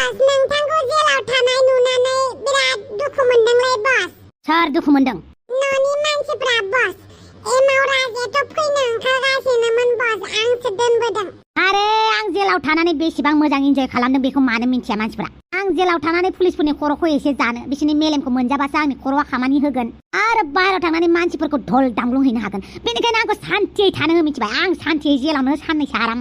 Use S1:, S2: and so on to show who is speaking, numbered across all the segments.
S1: बस नोंथांखौ जेलाव थानाय नुनानै बिराद दुखु मोनदोंलै बस।
S2: सोर दुखु मोनदों?
S1: न'नि मानसिफ्रा बस। एमाव राजायाथ' फैनो ओंखारगासिनोमोन बस, आंसो दोनबोदों।
S2: आरे आं जेलाव थानानै बेसेबां मोजां इन्जय खालामदों बेखौ मानो मिन्थिया मानसिफ्रा? आं जेलाव थानानै पुलिसफोरनि खर'खौ एसे जानो, बिसोरनि मेलेमखौ मोनजाबासो आंनि खर'आ खामानि होगोन आरो बाहेरायाव थांनानै मानसिफोरखौ धल दामग्लुंहैनो हागोन। बेनिखायनो आंखौ सान्थियै थानो हो, मिथिबाय? आं सान्थियै जेलावनो साननैसो आराम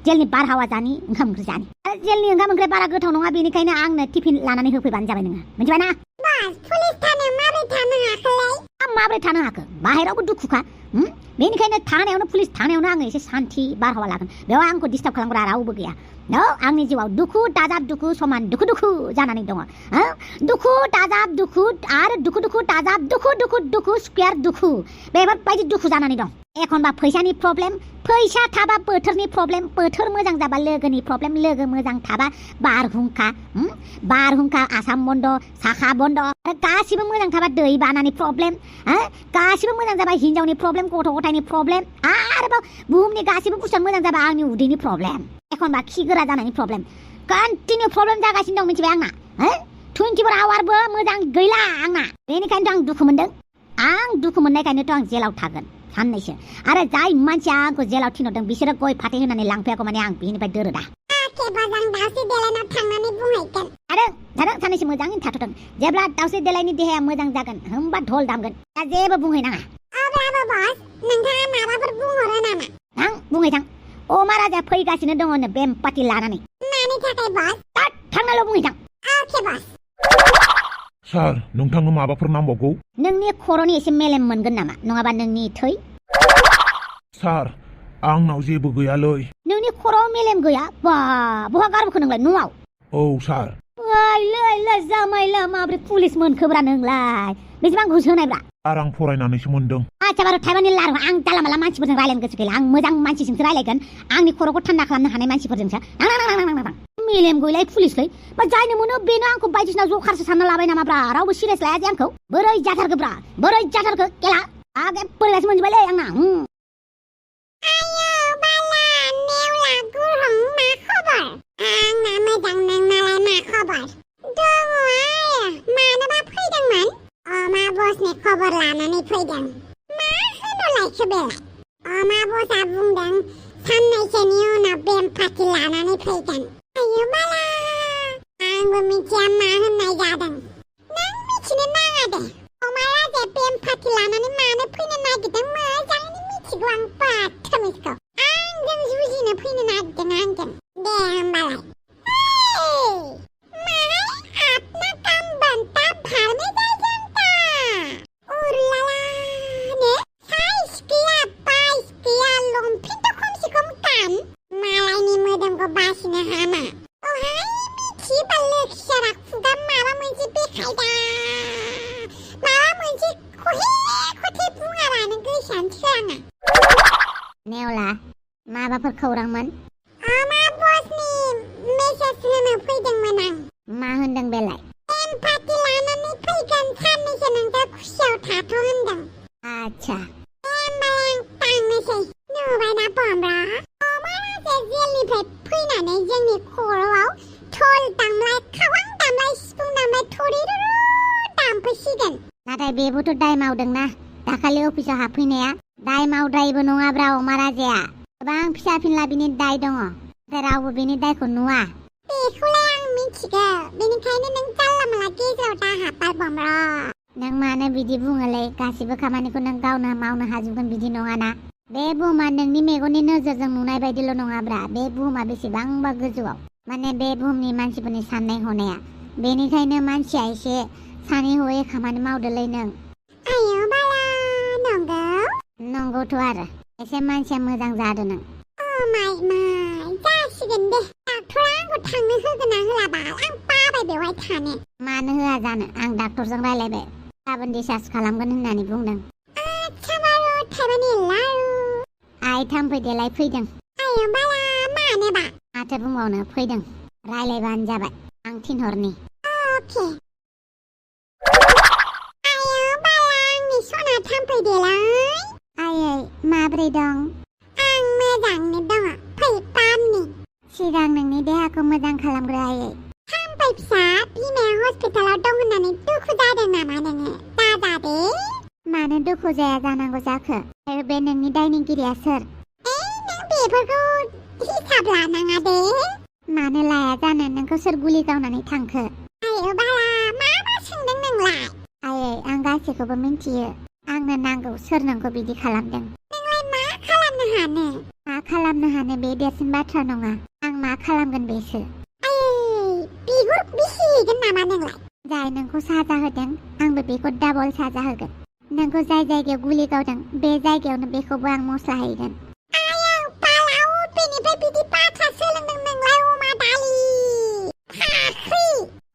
S2: जेलनि बारहावा जानि, ओंखाम ओंख्रि जानि। आरो जेलनि ओंखाम ओंख्रि बारा गोथाव नङा, बेनिखायनो आंनो टिफिन लानानै होफैबानो जाबाय नोङो, मिथिबाय ना?
S1: बस पुलिस थानायाव माबोरै थानो हाखोलै?
S2: माबोरै थानो हाखो? बाहेरावबो दुखुखा। बेनिखायनो थानायावनो पुलिस थानायावनो आङो एसे सान्थि बारहावा लागोन। बेयाव आंखौ डिस्टार्ब खालामग्रा रावबो गैया। आंनि जिउआव दुखु दाजाब दुखु समान दुखु दुखु जानानै दङ। दुखु दाजाब दुखु आरो दुखु दुखु दाजाब दुखु दुखु दुखु स्कुवेर दुखु, बेफोरबायदि दुखु जानानै दं। एखनबा फैसानि प्रब्लेम, फैसा थाबा बोथोरनि प्रब्लेम, बोथोर मोजां जाबा लोगोनि प्रब्लेम, लोगो मोजां थाबा बारहुंखा, बारहुंखा, आसाम बन्द, साखा बन्द, आरो गासिबो मोजां थाबा दै बानानि प्रब्लेम, गासिबो मोजां जाबा हिनजावनि प्रब्लेम, गथ' गथायनि प्रब्लेम, आरोबाव बुहुमनि गासिबो बुस्थुआ मोजां जाबा आंनि उदैनि प्रब्लेम, एखनबा खि गोरा जानायनि प्रब्लेम, कन्टिनिउ प्रब्लेम जागासिनो दं, मिथिबाय? आंना 24 आवारबो मोजां गैला आंना। बेनिखायनोथ' आं दुखु मोनदों। आं दुखु मोननायखायनोथ' आं जेलाव थागोन साननैसो। आरो जाय मानसिया आंखौ जेलाव थिनहरदों बिसोरो गय फाथै होनानै लांफैयाखौ माने आं बिनिफ्राय दोरोदा।
S1: दाउस्रि देलायनाव थांनानै बुंहैगोन।
S2: आरो साननैसो मोजाङै थाथ'थों। जेब्ला दाउस्रि देलायनि देहाया मोजां जागोन होमबा धल दामगोन। दा जेबो बुंहैनाङा।
S1: अब्लाबो बस, नोंथाङा माबाफोर बुंहरो नामा?
S2: थां, बुंहैथां। अमा राजा फैगासिनो दङनो बेमपाथि लानानै।
S1: मानि थाखाय बस?
S2: थांनाल' बुंहैथां।
S1: अके बस।
S3: सार, नोंथांनो माबाफोर नांबावगौ?
S2: नोंनि खर'नि एसे मेलेम मोनगोन नामा? नङाबा नोंनि थै?
S3: सार, आंनाव जेबो गैयालै।
S2: नोंनि खर'आव मेलेम गैया? बा, बहा गारबोखो नोंलाय? न'आव?
S3: औ सार।
S2: लै जामायला, माब्रै पुलिस मोनखोब्रा नोंलाय? बेसेबां घुस होनायब्रा?
S3: सार, आं फरायनानैसो मोनदों।
S2: आच्छा बारु थाइबानि लारु, आं जाला माला मानसिफोरजों रायलायनो गोसो गैला। आं मोजां मानसिजोंसो रायलायगोन। आंनि खर'खौ थान्दा खालामनो हानाय मानसिफोरजोंसो। मेलेम गैलाय पुलिसलै। बा जायनो मोनो बेनो आंखौ बायदिसिना जखारसो सानना लाबाय नामाब्रा? रावबो सिरियास लाया जे आंखौ। बोरै जाथारखोब्रा? बोरै जाथारखो? केला आगे बोरैबासो मोनजोबबायलै आंना।
S1: आयौ बाला, नेवला गुरहं, मा खबर? आंना मोजां, नोंनालाय मा खबर? दङ आरो, मानोबा फैदोंमोन? अमा बसनि खबर लानानै फैदों। मा होनो लायखो बेलाय? अमा बसआ बुंदों साननैसोनि उनाव बेमपाथि लानानै फैगोन। आयौ बाला, आंबो मिथिया मा होननाय जादों। नों मिथिनो नाङा दे। अमा राजाया बेमपाथि लानानै मानो फैनो नागिरदों मोजाङैनो मिथिगौ आं बाथरुमिसखौ। आंजों जुजिनो फैनो नागिरदों आंजों। दे होमबालाय। आपना काम बनता भाड़ में जा जनता। उरलाला ने साइज गैया, बाइस गैया, लंपेन्ट खमसे खम गान। मालायनि मोदोमखौ बासिनो हामा। अहाय मिथियोबा लोखिसारा खुगा माबा मोनसे बेखायदा। माबा मोनसे खथे बुङाबानो गोसोआनो सोराङा।
S2: नेवला, माबाफोर खौरांमोन?
S1: अमा बसनि मेसेज होनो फैदोंमोन आं।
S2: मा होनदों बेलाय?
S1: बेमपाथि लानानै फैगोन, साननैसो नोंखौ खुसियाव थाथ' होनदों।
S2: आच्छा।
S1: होमबालाय आं थांनोसै। नुबायना बमब्रा, अमा राजाया जेलनिफ्राय फैनानै जोंनि खर'आव धल दामलाय, खावां दामलाय, सिफुं दामलाय, थरिरु दामफैसिगोन।
S2: नाथाय बेबोथ' दाय मावदोंना, दाखालि अफिसाव हाबफैनाया। दाय मावद्रायबो नङाब्रा अमा राजाया। गोबां फिसा फिनला बिनि दाय दङ, नाथाय रावबो बिनि दायखौ नुवा।
S1: बेखौलाय आं मिथिगौ, बेनिखायनो नों जानला मानला गेजेराव दाहाबबाय बमब्रा।
S2: नों मानो बिदि बुङोलै? गासिबो खामानिखौ नों गावनो मावनो हाजोबगोन बिदि नङाना। बे बुहुमा नोंनि मेगननि नोजोरजों नुनाय बायदिल' नङाब्रा। बे बुहुमा बेसेबांबा गोजौआव, माने बे बुहुमनि मानसिफोरनि साननाय हनाया। बेनिखायनो मानसिया एसे सानै हयै खामानि मावदोलै नों।
S1: आयौ बाला, नंगौ?
S2: नंगौथ' आरो, एसे मानसिया मोजां जादों नों।
S1: माय जासिगोन दे। डाक्टरा आंखौ थांनो होगोन ना होला बाल? आं बाबाय बेवहाय थानो।
S2: मानो होआ जानो? आं डाक्टरजों रायलायबाय, गाबोन डिस्चार्ज खालामगोन होननानै बुंदों।
S1: आच्छा बारु, थाइबानि लारु।
S2: आइ थाम्फै देलाय फैदों।
S1: आयौ बाला, मानोबा?
S2: माथो बुंबावनो, फैदों। रायलायबानो जाबाय, आं थिनहरनि।
S1: अके। आयौ बाला, आंनि सना थाम्फै देलाय।
S2: आयै, माब्रै दं?
S1: आं मोजाङैनो दङ। फै पामनि।
S2: सिगां नोंनि देहाखौ मोजां खालामग्रो आयै।
S1: फंबाय फिसा बिमाया हस्पिटालाव दं होननानै दुखु जादों नामा नोङो दाजादे
S2: मानो दुखु जाया जानांगौ जाखो बे नोंनि दायनिगिरिया सोर
S1: नों बेफोरखौ हिसाब लानाङा दे
S2: मानो लाया जानो नोंखौ सोर गुलि गावनानै थांखो
S1: आयो बाला मा सोंदों नोंलाय
S2: आयै आं गासैखौबो मिन्थियो आंनो नांगौ सोर नोंखौ बिदि खालामदों
S1: नोंलाय मा खालामनो हानो
S2: मा खालामनो हानो बे देरसिन बाथ्रा नङा आं मा खालामगोन बेसो
S1: बिगुर बिसिगोन नामा नोंलाय
S2: जाय नोंखौ साजा होदों आंबो बेखौ डाबल साजा होगोन नोंखौ जाय जायगायाव गुलि गावदों बे जायगायावनो बेखौबो आं मस्ला हैगोन
S1: आयौ बालाव बेनिफ्राय बिदि बाथ्रा सोलोंदों नोंलाय अमा दालि फाख्रि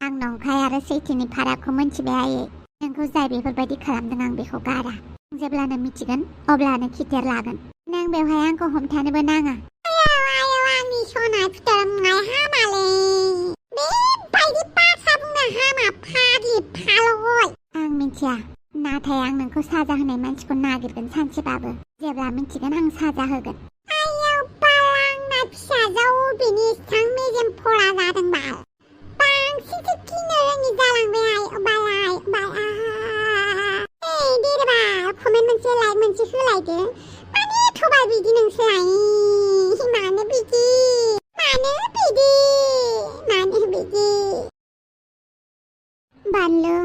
S2: आं नंखाय आरो सैथोनि फारागखौ मोनथिबाय आयै नोंखौ जाय बेफोरबायदि खालामदों आं बेखौ गारा जेब्लानो मिथिगोन अब्लानो खिथेर लागोन नों बेवहाय आंखौ हमथानोबो नाङा
S1: आयौ आंनि सना फिथोरनाय हामालै बेबायदि बाथ्रा बुंनो हामा फाग्लि फालय
S2: आं मिथिया नाथाय आं नोंखौ साजा होनाय मानसिखौ नागिरगोन सानसेबाबो जेब्ला मिथिगोन आं साजा होगोन
S1: आयौ बालांना फिसाजो बेनि इसां मेजेम फरा जादों बाल बांसिनसो गिनो रोङि जालांबाय देरबाल कमेन्ट मोनसे लाइक मोनसे होलायदो माने एथ'बार बिदि नोंसोरलाय मानो बिदि
S2: बानलु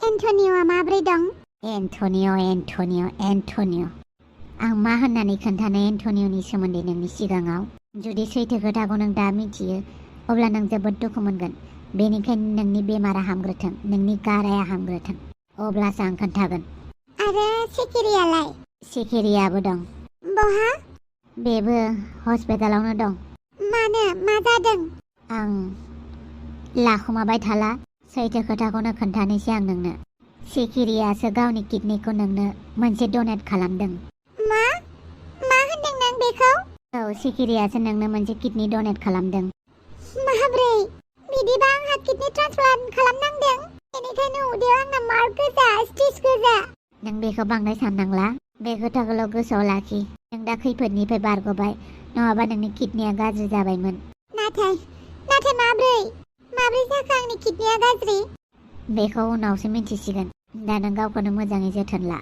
S2: एन्टनिय'आ माब्रै दं एन्टनिय' आं मा होननानै खोन्थानो एन्टनिय'नि सोमोन्दै नोंनि सिगाङाव जुदि सैथो खोथाखौ नों दा मिथियो अब्ला नों जोबोद दुखु मोनगोन बेनिखायनो नोंनि बेमारा हामग्रोथों नोंनि गाराया हामग्रोथों अब्लासो आं खोन्थागोन
S1: आरो सिखिरियालाय
S2: सिखिरियाबो दं
S1: बहा
S2: बेबो हस्पिटालावनो दं
S1: मानो मा जादों
S2: आं लाखुमाबाय थाला सैथो खोथाखौनो खोन्थानोसै आं नोंनो सिखिरियासो गावनि किडनिखौ नोंनो मोनसे डनेट खालामदों
S1: मा होनदों नों बेखौ
S2: औ सिखिरियासो नोंनो मोनसे किडनि डनेट खालामदों
S1: माब्रै बिदिबा आंहा किडनि ट्रान्सप्लान्ट खालामनांदों बेनिखायनो उदैयाव आंना मार्क गोजा स्टिच गोजा
S2: नों बेखौ बांद्राय साननांला बे खोथाखौल' गोसोआव लाखि नों दा खैफोदनिफ्राय बारग'बाय नङाबा नोंनि किडनिया गाज्रि जाबायमोन
S1: नाथाय माब्रै जाखो आंनि किडनिया गाज्रि
S2: बेखौ उनावसो मिन्थिसिगोन दा नों गावखौनो मोजाङै जोथोन ला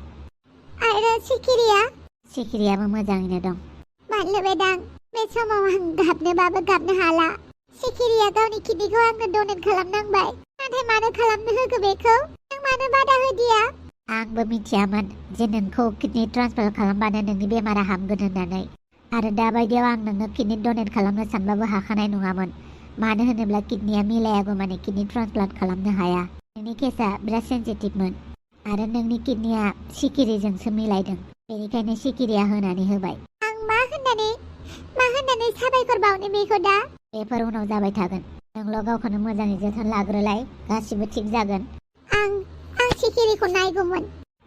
S1: आरो
S2: सिखिरियाबो मोजाङैनो दं
S1: बानलु बेदां बे समाव आं गाबनोबाबो गाबनो हाला सिखिरिया गावनि किडनिखौ आंनो डनेट खालामनांबाय नाथाय मानो खालामनो होखो बेखौ नों मानो बादा होदिया
S2: आंबो मिथियामोन जे नोंखौ किडनि ट्रान्सप्लान्ट खालामबानो नोंनि बेमारा हामगोन होननानै आरो दाबायदियाव आं नोंनो किडनि डनेट खालामनो सानबाबो हाखानाय नङामोन मानो होनोब्ला किडनिया मिलायागौ माने किडनि ट्रान्सप्लान्ट खालामनो हाया नोंनि केसा बिराद सेन्सिटिभमोन आरो नोंनि किडनिया सिखिरिजोंसो मिलायदों बेनिखायनो सिखिरिया होनानै होबाय
S1: आं मा होननानै साबायखर बावनो बेखौ दा
S2: बेफोर उनाव जाबाय थागोन नोंल' गावखौनो मोजाङै जोथोन लाग्रोलाय गासिबो थिग जागोन
S1: आं सिखिरिखौ नायगौमोन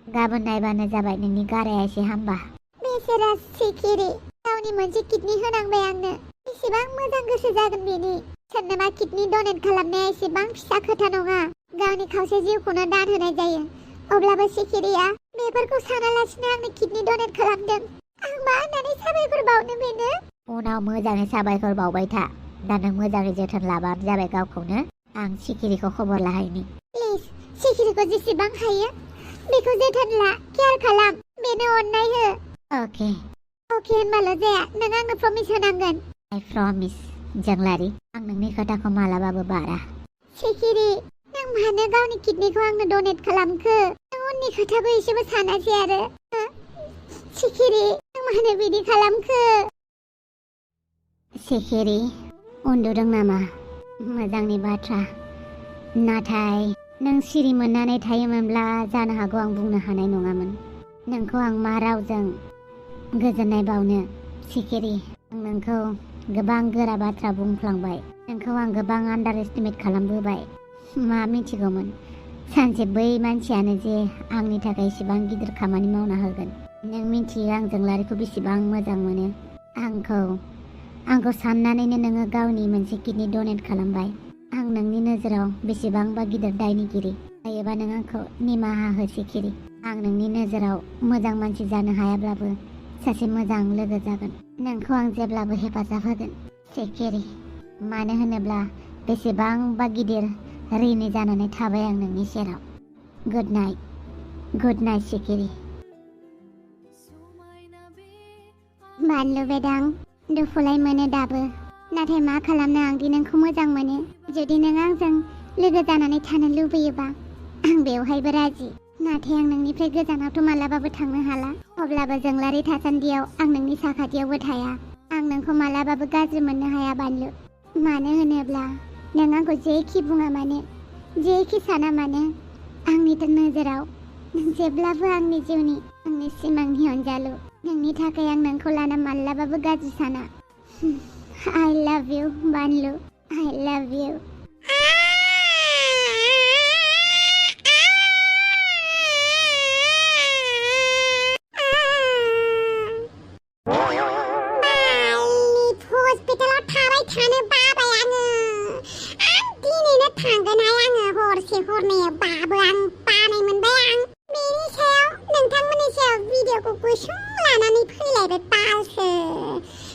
S2: गाबोन नायबानो जाबाय नोंनि गाराया एसे हामबा
S1: बेसेरा सिखिरि गावनि मोनसे किडनि होनांबाय आंनो बेसेबां मोजां गोसो जागोन बेनि सोरनोबा किडनि डनेट खालामनाया एसेबां फिसा खोथा नङा गावनि खावसे जिउखौनो दान होनाय जायो अब्लाबो सिखिरिया बेफोरखौ सानालासिनो आंनो किडनि डनेट खालामदों आं मा होननानै साबायखर बावनो बेनो
S2: उनाव मोजाङै साबायखर बावबाय था दा नों मोजाङै जोथोन लाबानो जाबाय गावखौनो आं सिखिरिखौ खबर लाहैनि
S1: प्लिज सिखिरिखौ जेसेबां हायो बेखौ जोथोन ला केयार खालाम बेनो अननाय हो
S2: अके
S1: होनबाल' जाया नों आंनो प्रमिस होनांगोन
S2: आइ प्रमिस जोंलारि आं नोंनि खोथाखौ मालाबाबो बारा
S1: सिखिरि नों मानो गावनि किडनिखौ आंनो डनेट खालामखो नों उननि खोथाखौ एसेबो सानासै आरो सिखिरि नों मानो बिदि खालामखो
S2: सिखिरि उन्दुदों नामा मोजांनि बाथ्रा नाथाय नों सिरि मोननानै थायोमोनब्ला जानो हागौ आं बुंनो हानाय नङामोन नोंखौ आं मा रावजों गोजोननाय बावनो सिखिरि आं नोंखौ गोबां गोरा बाथ्रा बुंफ्लांबाय नोंखौ आं गोबां आन्डार एस्टिमेट खालामबोबाय मा मिथिगौमोन सानसे बै मानसियानो जे आंनि थाखाय इसेबां गिदिर खामानि मावना होगोन नों मिथियो आं जोंलारिखौ बेसेबां मोजां मोनो आंखौ साननानैनो नोङो गावनि मोनसे किडनि डनेट खालामबाय आं नोंनि नोजोराव बेसेबांबा गिदिर दायनिगिरि हायोबा नों आंखौ निमाहा हो सिखिरि आं नोंनि नोजोराव मोजां मानसि जानो हायाब्लाबो सासे मोजां लोगो जागोन नोंखौ आं जेब्लाबो हेफाजाब होगोन सिखिरि मानो होनोब्ला बेसेबांबा गिदिर ऋणी जानानै थाबाय आं नोंनि सेराव। गुड नाइट सिखिरि।
S1: बानलु बेदां दुखुलाय मोनो दाबो, नाथाय मा खालामनो आंदि नोंखौ मोजां मोनो। जुदि नों आंजों लोगो जानानै थानो लुबैयोबा आं बेवहायबो राजि, नाथाय आं नोंनिफ्राय गोजानावथ' मालाबाबो थांनो हाला। अब्लाबो जोंलारि थासान्दियाव आं नोंनि साखाथियावबो थाया। आं नोंखौ मालाबाबो गाज्रि मोननो हाया बानलु। मानो होनोब्ला नों आंखौ जेखि बुङा मानो, जेखि साना मानो, आंनि नोजोराव नों जेब्लाबो आंनि जिउनि, आंनि सिमांनि अनजालु। नोंनि थाखाय आं नोंखौ लाना मालाबाबो गाज्रि साना। I love you बानलु, I love you। हस्पिटालाव थाबाय थानो बाबाय आङो। आं दिनैनो थांगोनहाय आङो हरसे हरनैयावबाबो। आं बानाय मोनबाय। आं बेनि सायाव नोंथांमोननि सायाव भिडिअखौ गुसुं लानानै फैलायबाय बालसो।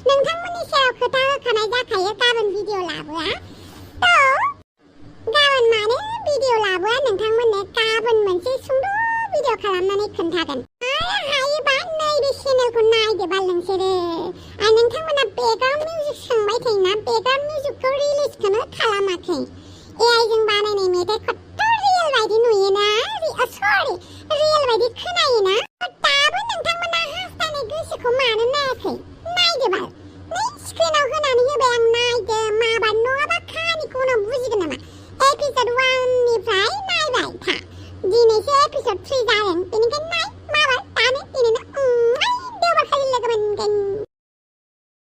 S1: नोंथांमोननि सायाव खोथा होखानाय जाखायो गाबोन भिडिअ लाबोआ। गाबोन मानो भिडिअ लाबोआ नोंथांमोननो गाबोन मोनसे सुंद' भिडिअ खालामनानै खोन्थागोन। आरो हायोबा नैबे चेनेलखौ नायदो बाल नोंसोरो। आरो नोंथांमोना बेकग्राउन्ड मिउजिक सोंबाय थायोना, बेकग्राउन्ड मिउजिकखौ रिलिजखौनो खालामाखै। AI जों बानायनाय मेथाइ खत्थ' रियेल बायदि नुयोना, रियेल बायदि खोनायोना। दाबो नोंथांमोना हास्थायनाय गोसोखौ मानो नायाखै? नायदो बाल, नै स्क्रिनाव